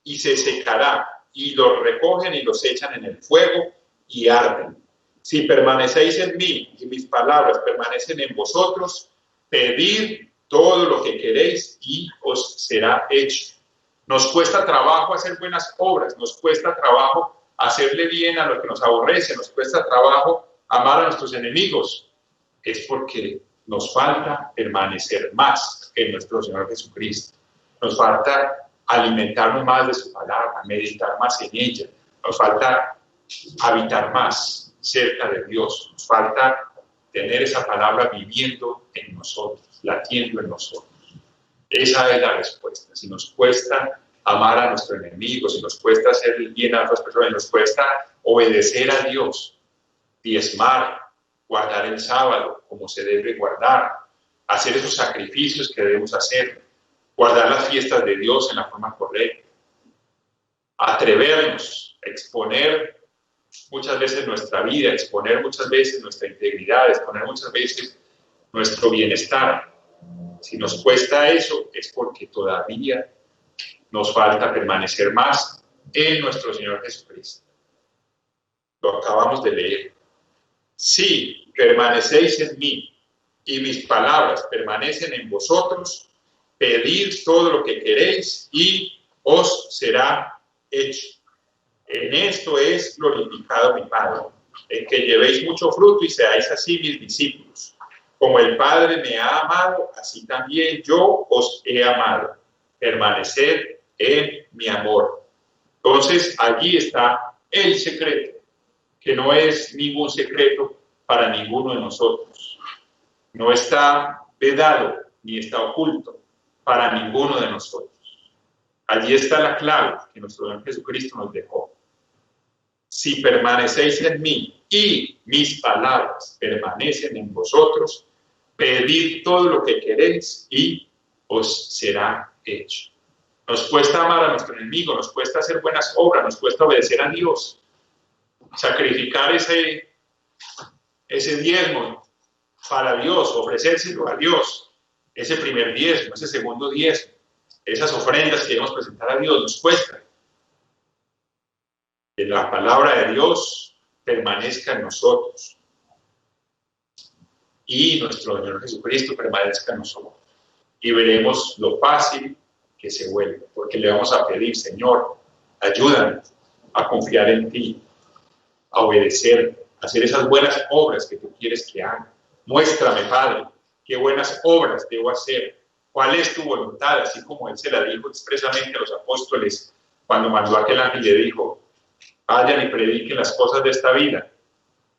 y se secará, y los recogen y los echan en el fuego y arden. Si permanecéis en mí y mis palabras permanecen en vosotros, pedid todo lo que queréis y os será hecho. Nos cuesta trabajo hacer buenas obras, nos cuesta trabajo hacerle bien a lo que nos aborrece, nos cuesta trabajo amar a nuestros enemigos. Es porque nos falta permanecer más en nuestro Señor Jesucristo. Nos falta alimentarnos más de su palabra, meditar más en ella. Nos falta habitar más cerca de Dios. Nos falta tener esa palabra viviendo en nosotros, latiendo en nosotros. Esa es la respuesta. Si nos cuesta amar a nuestro enemigo, si nos cuesta hacer el bien a otras personas, si nos cuesta obedecer a Dios, diezmar, guardar el sábado como se debe guardar, hacer esos sacrificios que debemos hacer, guardar las fiestas de Dios en la forma correcta, atrevernos a exponer muchas veces nuestra vida, exponer muchas veces nuestra integridad, exponer muchas veces nuestro bienestar. Si nos cuesta eso, es porque todavía nos falta permanecer más en nuestro Señor Jesucristo. Lo acabamos de leer. Si permanecéis en mí y mis palabras permanecen en vosotros, pedid todo lo que queréis y os será hecho. En esto es glorificado mi Padre, en que llevéis mucho fruto y seáis así mis discípulos. Como el Padre me ha amado, así también yo os he amado. Permaneced en mi amor. Entonces, allí está el secreto, que no es ningún secreto para ninguno de nosotros. No está vedado ni está oculto para ninguno de nosotros. Allí está la clave que nuestro Señor Jesucristo nos dejó. Si permanecéis en mí y mis palabras permanecen en vosotros, pedid todo lo que queréis y os será hecho. Nos cuesta amar a nuestro enemigo, nos cuesta hacer buenas obras, nos cuesta obedecer a Dios, sacrificar ese diezmo para Dios, ofrecérselo a Dios, ese primer diezmo, ese segundo diezmo, esas ofrendas que debemos presentar a Dios, nos cuesta. Que la palabra de Dios permanezca en nosotros y nuestro Señor Jesucristo permanezca en nosotros. Y veremos lo fácil que se vuelve, porque le vamos a pedir, Señor, ayúdame a confiar en ti, a obedecer, a hacer esas buenas obras que tú quieres que haga. Muéstrame, Padre, qué buenas obras debo hacer, cuál es tu voluntad, así como Él se la dijo expresamente a los apóstoles cuando mandó a aquel ángel y le dijo: vayan y prediquen las cosas de esta vida.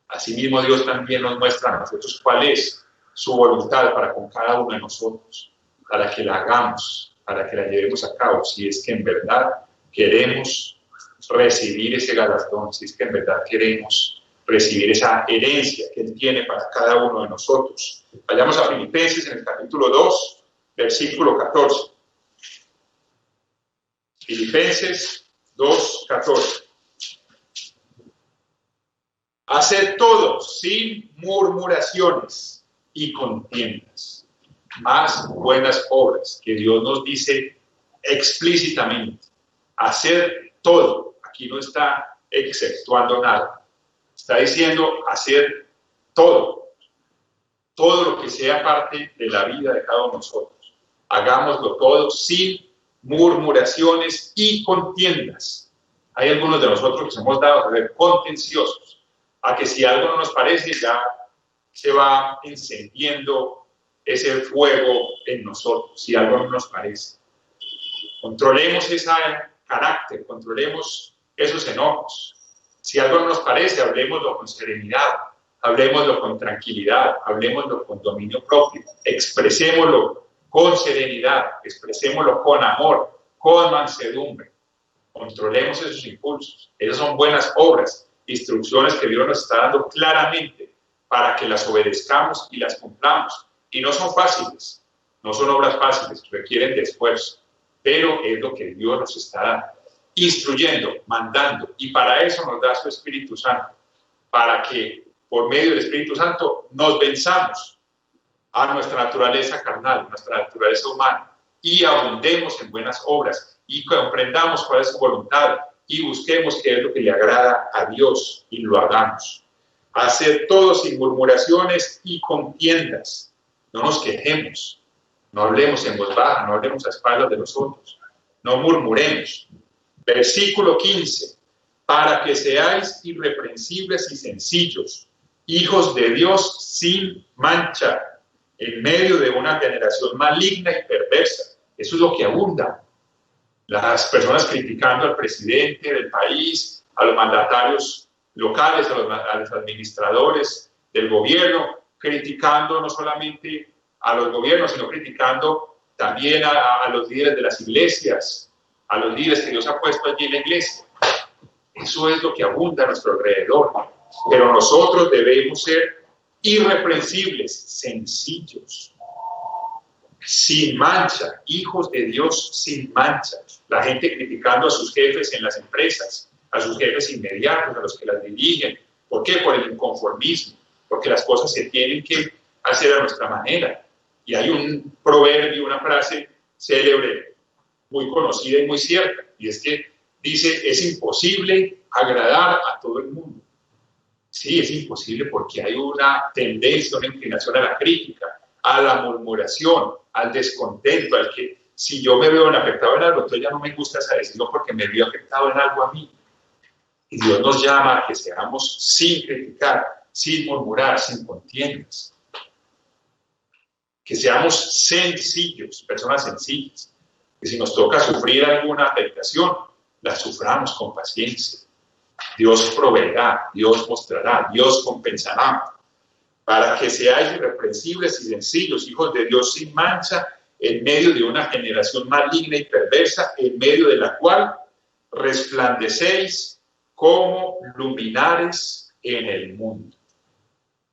Asimismo, Dios también nos muestra a nosotros cuál es su voluntad para con cada uno de nosotros, para que la hagamos, para que la llevemos a cabo, si es que en verdad queremos recibir ese galardón, si es que en verdad queremos recibir esa herencia que Él tiene para cada uno de nosotros. Vayamos a Filipenses en el capítulo 2, versículo 14. Filipenses 2, 14. Haced todo sin murmuraciones y contiendas, más buenas obras, que Dios nos dice explícitamente. Hacer todo, aquí no está exceptuando nada, está diciendo hacer todo lo que sea parte de la vida de cada uno de nosotros. Hagámoslo todo sin murmuraciones y contiendas. Hay algunos de nosotros que nos hemos dado a ver contenciosos, a que si algo no nos parece ya se va encendiendo ese fuego en nosotros, si algo no nos parece. Controlemos ese carácter, controlemos esos enojos. Si algo no nos parece, hablemoslo con serenidad, hablemoslo con tranquilidad, hablemoslo con dominio propio, expresémoslo con serenidad, expresémoslo con amor, con mansedumbre. Controlemos esos impulsos. Esas son buenas obras, instrucciones que Dios nos está dando claramente para que las obedezcamos y las cumplamos. Y no son fáciles, no son obras fáciles, requieren de esfuerzo, pero es lo que Dios nos está instruyendo, mandando, y para eso nos da su Espíritu Santo, para que por medio del Espíritu Santo nos venzamos a nuestra naturaleza carnal, nuestra naturaleza humana, y abundemos en buenas obras, y comprendamos cuál es su voluntad, y busquemos qué es lo que le agrada a Dios, y lo hagamos. Hacer todo sin murmuraciones y contiendas. No nos quejemos, no hablemos en voz baja, no hablemos a espaldas de nosotros, no murmuremos. Versículo 15. Para que seáis irreprensibles y sencillos, hijos de Dios sin mancha, en medio de una generación maligna y perversa. Eso es lo que abunda. Las personas criticando al presidente del país, a los mandatarios locales, a los administradores del gobierno, criticando no solamente a los gobiernos, sino criticando también a los líderes de las iglesias, a los líderes que Dios ha puesto allí en la iglesia. Eso es lo que abunda a nuestro alrededor. Pero nosotros debemos ser irreprensibles, sencillos, sin mancha, hijos de Dios sin mancha. La gente criticando a sus jefes en las empresas, a sus jefes inmediatos, a los que las dirigen. ¿Por qué? Por el inconformismo, porque las cosas se tienen que hacer a nuestra manera. Y hay un proverbio, una frase célebre, muy conocida y muy cierta, y es que dice: es imposible agradar a todo el mundo. Sí, es imposible porque hay una tendencia, una inclinación a la crítica, a la murmuración, al descontento, al que si yo me veo afectado en algo, entonces ya no me gusta esa decisión porque me veo afectado en algo a mí. Y Dios nos llama a que seamos sin criticar, sin murmurar, sin contiendas. Que seamos sencillos, personas sencillas. Que si nos toca sufrir alguna afectación, la suframos con paciencia. Dios proveerá, Dios mostrará, Dios compensará. para que seáis irreprensibles y sencillos, hijos de Dios sin mancha, en medio de una generación maligna y perversa, en medio de la cual resplandecéis como luminares en el mundo.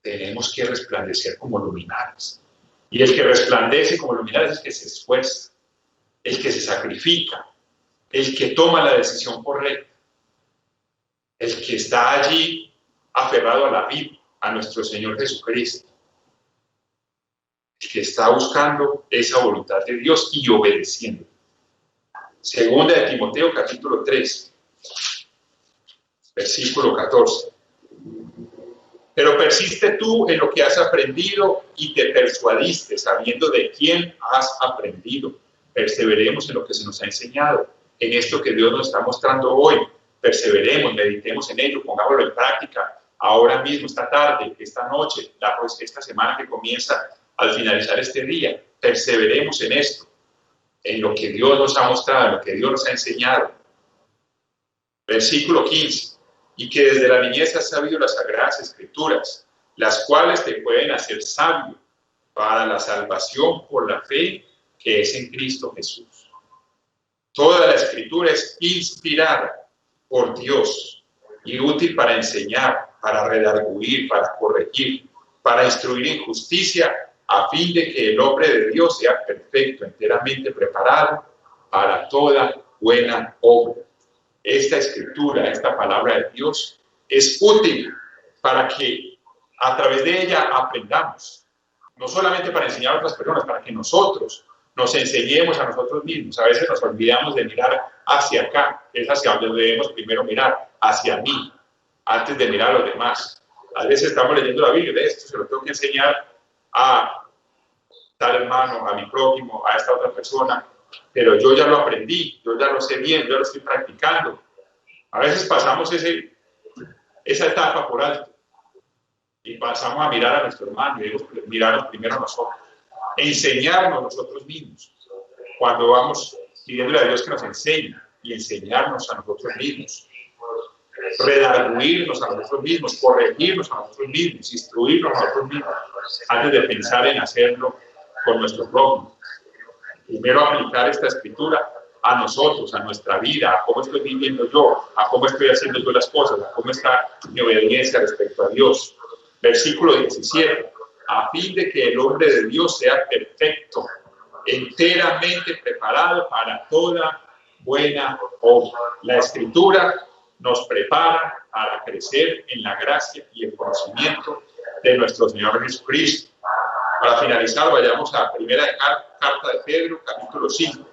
Tenemos que resplandecer como luminares. Y el que resplandece como luminares es el que se esfuerza, el que se sacrifica, el que toma la decisión correcta, el que está allí aferrado a la vida, a nuestro Señor Jesucristo, el que está buscando esa voluntad de Dios y obedeciendo. Segunda de Timoteo, capítulo 3, versículo 14. Pero persiste tú en lo que has aprendido y te persuadiste, sabiendo de quién has aprendido. Perseveremos en lo que se nos ha enseñado, en esto que Dios nos está mostrando hoy. Perseveremos, meditemos en ello, pongámoslo en práctica, ahora mismo, esta tarde, esta noche, esta semana que comienza al finalizar este día. Perseveremos en esto, en lo que Dios nos ha mostrado, en lo que Dios nos ha enseñado. Versículo 15. Y que desde la niñez has sabido las sagradas escrituras, las cuales te pueden hacer sabio para la salvación por la fe que es en Cristo Jesús. Toda la escritura es inspirada por Dios y útil para enseñar, para redarguir, para corregir, para instruir en justicia, a fin de que el hombre de Dios sea perfecto, enteramente preparado para toda buena obra. Esta escritura, esta palabra de Dios, es útil para que a través de ella aprendamos, no solamente para enseñar a otras personas, para que nosotros nos enseñemos a nosotros mismos. A veces nos olvidamos de mirar hacia acá, es hacia donde debemos primero mirar, hacia mí, antes de mirar a los demás. A veces estamos leyendo la Biblia, de esto se lo tengo que enseñar a tal hermano, a mi prójimo, a esta otra persona, pero yo ya lo aprendí, yo ya lo sé bien, yo lo estoy practicando. A veces pasamos esa etapa por alto y pasamos a mirar a nuestro hermano y debemos mirarnos primero a nosotros, enseñarnos nosotros mismos, cuando vamos pidiéndole a Dios que nos enseñe y enseñarnos a nosotros mismos, redarguirnos a nosotros mismos, corregirnos a nosotros mismos, instruirnos a nosotros mismos, antes de pensar en hacerlo con nuestro prójimo. Primero aplicar esta escritura a nosotros, a nuestra vida, a cómo estoy viviendo yo, a cómo estoy haciendo yo las cosas, a cómo está mi obediencia respecto a Dios. Versículo 17, a fin de que el hombre de Dios sea perfecto, enteramente preparado para toda buena obra. La escritura nos prepara para crecer en la gracia y el conocimiento de nuestro Señor Jesucristo. Para finalizar, vayamos a primera carta de Pedro, capítulo 5.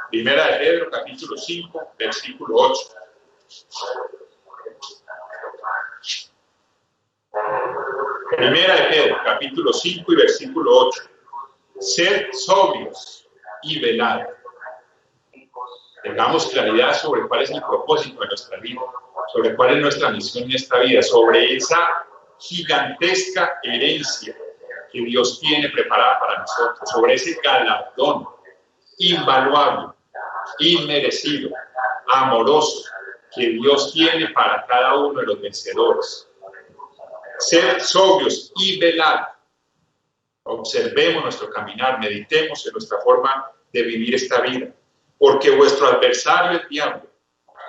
Primera de Pedro, capítulo 5, versículo 8. Primera de Pedro, capítulo 5 y versículo 8. Sed sobrios y velad. Tengamos claridad sobre cuál es el propósito de nuestra vida, sobre cuál es nuestra misión en esta vida, sobre esa gigantesca herencia que Dios tiene preparada para nosotros, sobre ese galardón invaluable, inmerecido, amoroso, que Dios tiene para cada uno de los vencedores. Sed sobrios y velad. Observemos nuestro caminar, meditemos en nuestra forma de vivir esta vida, porque vuestro adversario, el diablo,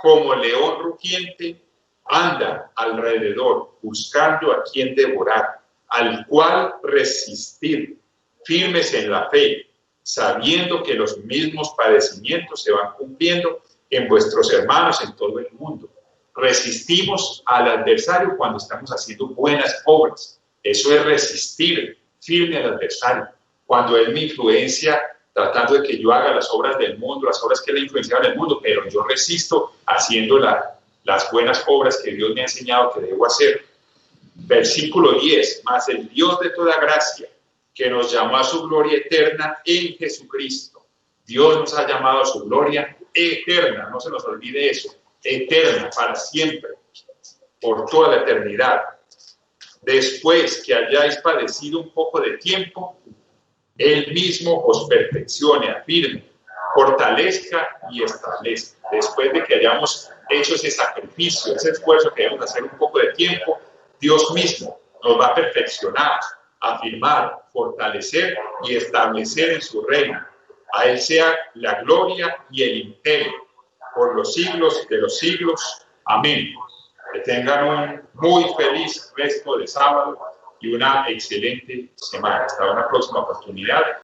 como león rugiente, anda alrededor buscando a quien devorar, al cual resistir, firmes en la fe, sabiendo que los mismos padecimientos se van cumpliendo en vuestros hermanos en todo el mundo. Resistimos al adversario cuando estamos haciendo buenas obras. Eso es resistir firme al adversario. Cuando él me influencia tratando de que yo haga las obras del mundo, las obras que él ha influenciado en el mundo, pero yo resisto haciendo las buenas obras que Dios me ha enseñado que debo hacer. Versículo 10, mas el Dios de toda gracia, que nos llamó a su gloria eterna en Jesucristo. Dios nos ha llamado a su gloria eterna, no se nos olvide eso, eterna, para siempre, por toda la eternidad. Después que hayáis padecido un poco de tiempo, Él mismo os perfeccione, afirme, fortalezca y establezca. Después de que hayamos hecho ese sacrificio, ese esfuerzo que debemos hacer un poco de tiempo, Dios mismo nos va a perfeccionar, afirmar, fortalecer y establecer en su reino. A Él sea la gloria y el imperio por los siglos de los siglos. Amén. Que tengan un muy feliz resto de sábado y una excelente semana. Hasta una próxima oportunidad.